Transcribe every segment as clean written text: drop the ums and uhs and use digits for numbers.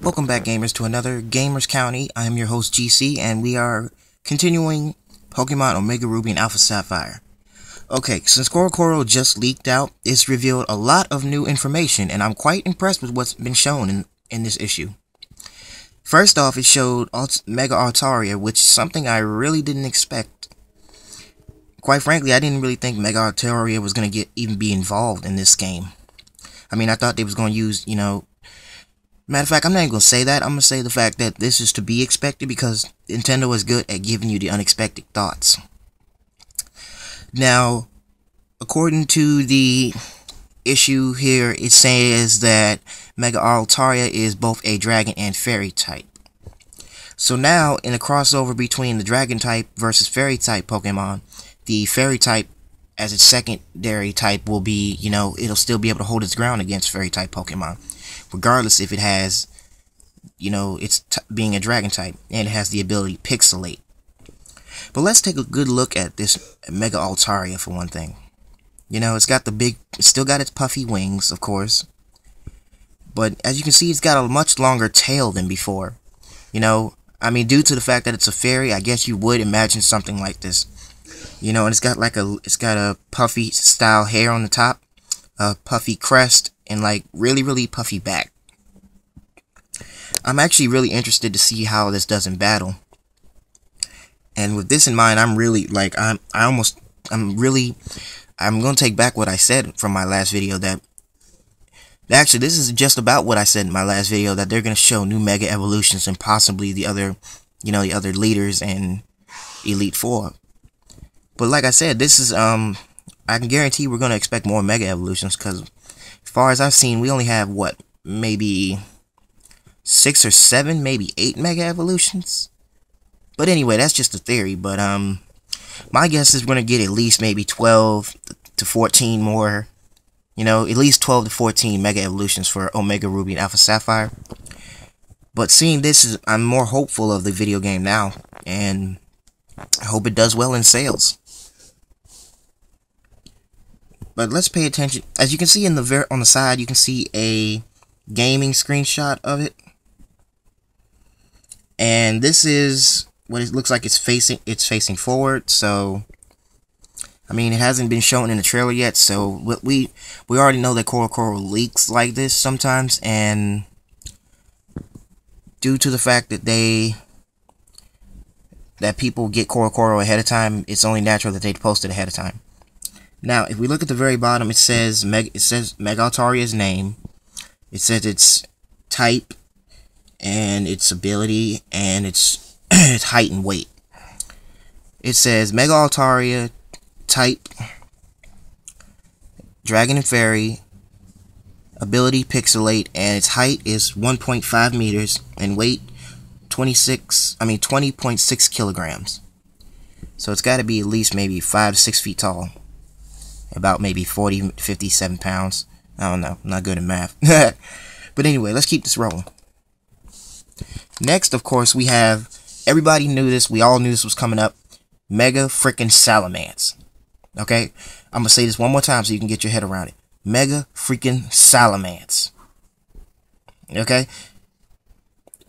Welcome back, gamers, to another Gamers County. I am your host, GC, and we are continuing Pokemon Omega Ruby and Alpha Sapphire. Okay, since coro just leaked out, it's revealed a lot of new information, and I'm quite impressed with what's been shown in this issue. First off, it showed Mega Altaria, which is something I really didn't expect. Quite frankly, I didn't really think Mega Altaria was going to even be involved in this game. I mean, I thought they was going to use, matter of fact, I'm not even going to say that. I'm going to say the fact that this is to be expected because Nintendo is good at giving you the unexpected thoughts. Now, according to the issue here, it says that Mega Altaria is both a dragon and fairy type. So now, in a crossover between the dragon type versus fairy type Pokemon, the fairy type as its secondary type will be, it'll still be able to hold its ground against fairy type Pokemon, regardless if it has, it's being a dragon type, and it has the ability Pixelate. But let's take a good look at this Mega Altaria for one thing. It's still got its puffy wings, of course, but as you can see, it's got a much longer tail than before. Due to the fact that it's a fairy, I guess you would imagine something like this. And it's got a puffy style hair on the top, a puffy crest, and really puffy back. I'm actually really interested to see how this does in battle. And with this in mind, I'm going to take back what I said from my last video that actually this is just about what I said in my last video, that they're going to show new Mega Evolutions and possibly the other leaders in Elite Four. But like I said, this is I can guarantee we're going to expect more Mega Evolutions, because as far as I've seen, we only have maybe 6 or 7, maybe 8 Mega Evolutions. But anyway, that's just a theory. But my guess is we're going to get at least maybe 12 to 14 more, at least 12 to 14 Mega Evolutions for Omega Ruby and Alpha Sapphire. But seeing this, I'm more hopeful of the video game now, and I hope it does well in sales. But let's pay attention. As you can see on the side, you can see a gaming screenshot of it, and this is what it looks like. It's facing forward. So, it hasn't been shown in the trailer yet. So we already know that coro leaks like this sometimes, and due to the fact that people get coro ahead of time, it's only natural that they post it ahead of time. Now, if we look at the very bottom, it says Mega Altaria's name. It says its type and its ability and its its height and weight. It says Mega Altaria, type Dragon and Fairy, ability Pixelate, and its height is 1.5 meters and weight 20.6 kilograms. So it's got to be at least maybe 5 to 6 feet tall. About maybe 57 pounds. I don't know. I'm not good at math. But anyway, let's keep this rolling. Next, of course, we have, everybody knew this. We all knew this was coming up. Mega freaking Salamence. Okay? I'm going to say this one more time so you can get your head around it. Mega freaking Salamence. Okay?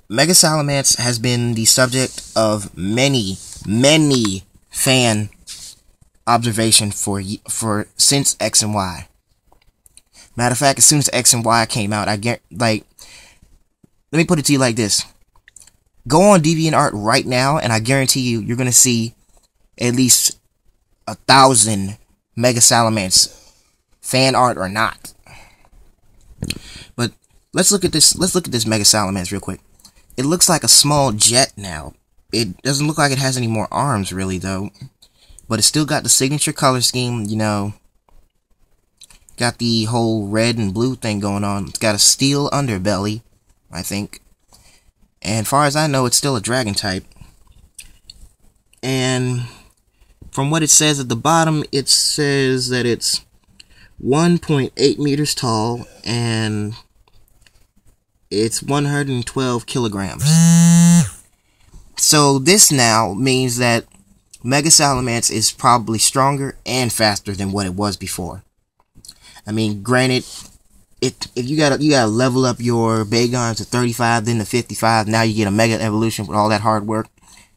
Mega Salamence has been the subject of many fan observation since X and Y. Matter of fact, as soon as X and Y came out, let me put it to you like this. Go on DeviantArt right now, and I guarantee you're going to see at least 1,000 Mega Salamence, fan art or not. But let's look at this Mega Salamence real quick. It looks like a small jet now. It doesn't look like it has any more arms, really, though. But it's still got the signature color scheme, Got the whole red and blue thing going on. It's got a steel underbelly, I think. And far as I know, it's still a dragon type. And from what it says at the bottom, it says that it's 1.8 meters tall and it's 112 kilograms. So this now means that Mega Salamence is probably stronger and faster than what it was before. Granted, if you gotta level up your Bagon to 35, then to 55. Now you get a Mega Evolution with all that hard work.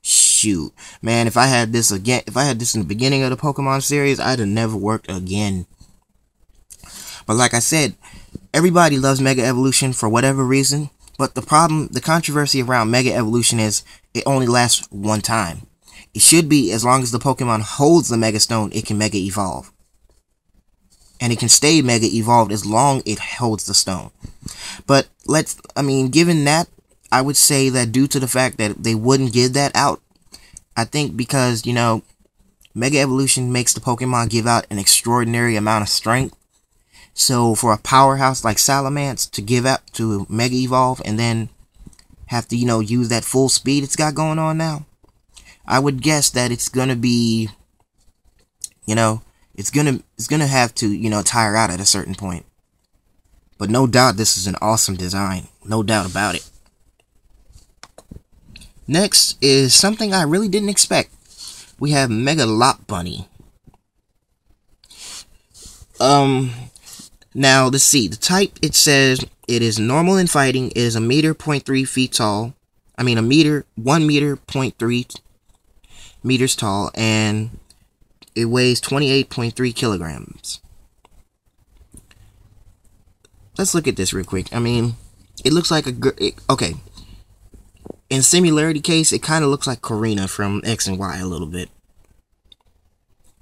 Shoot, man, if I had this in the beginning of the Pokemon series, I'd have never worked again. But like I said, everybody loves Mega Evolution for whatever reason. But the controversy around Mega Evolution is it only lasts one time. It should be as long as the Pokemon holds the Mega Stone, it can Mega Evolve. And it can stay Mega Evolved as long as it holds the stone. But given that, I would say that due to the fact that they wouldn't give that out, I think because, Mega Evolution makes the Pokemon give out an extraordinary amount of strength. So for a powerhouse like Salamence to give out to Mega Evolve and then have to, use that full speed it's got going on now, I would guess that it's gonna be, it's gonna have to, tire out at a certain point. But no doubt this is an awesome design. No doubt about it. Next is something I really didn't expect. We have Mega Lopunny. Now, let's see. The type, it says it is normal in fighting. It is 1.3 feet tall. 1 meter, 0.3 meters tall. And it weighs 28.3 kilograms. Let's look at this real quick. It looks like okay. In similarity case, it kind of looks like Karina from X and Y a little bit.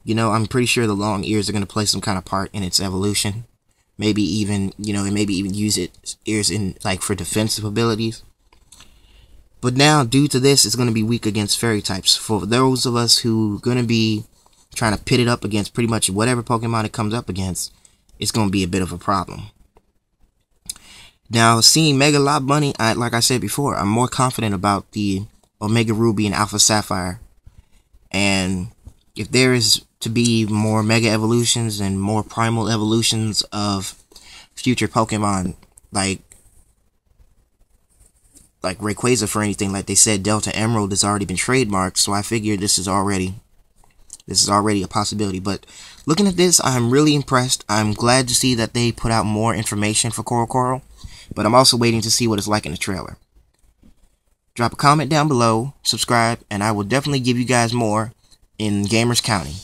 I'm pretty sure the long ears are going to play some kind of part in its evolution. Maybe even, use its ears in, for defensive abilities. But now, due to this, it's going to be weak against fairy types. For those of us who are going to be trying to pit it up against pretty much whatever Pokemon it comes up against, it's going to be a bit of a problem. Now, seeing Mega Lopunny, like I said before, I'm more confident about the Omega Ruby and Alpha Sapphire. And if there is to be more Mega Evolutions and more Primal Evolutions of future Pokemon, like Rayquaza for anything, like they said, Delta Emerald has already been trademarked, so I figure this is already a possibility. But looking at this, I'm really impressed. I'm glad to see that they put out more information for Coro, but I'm also waiting to see what it's like in the trailer. Drop a comment down below, subscribe, and I will definitely give you guys more in Gamers County.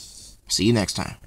See you next time.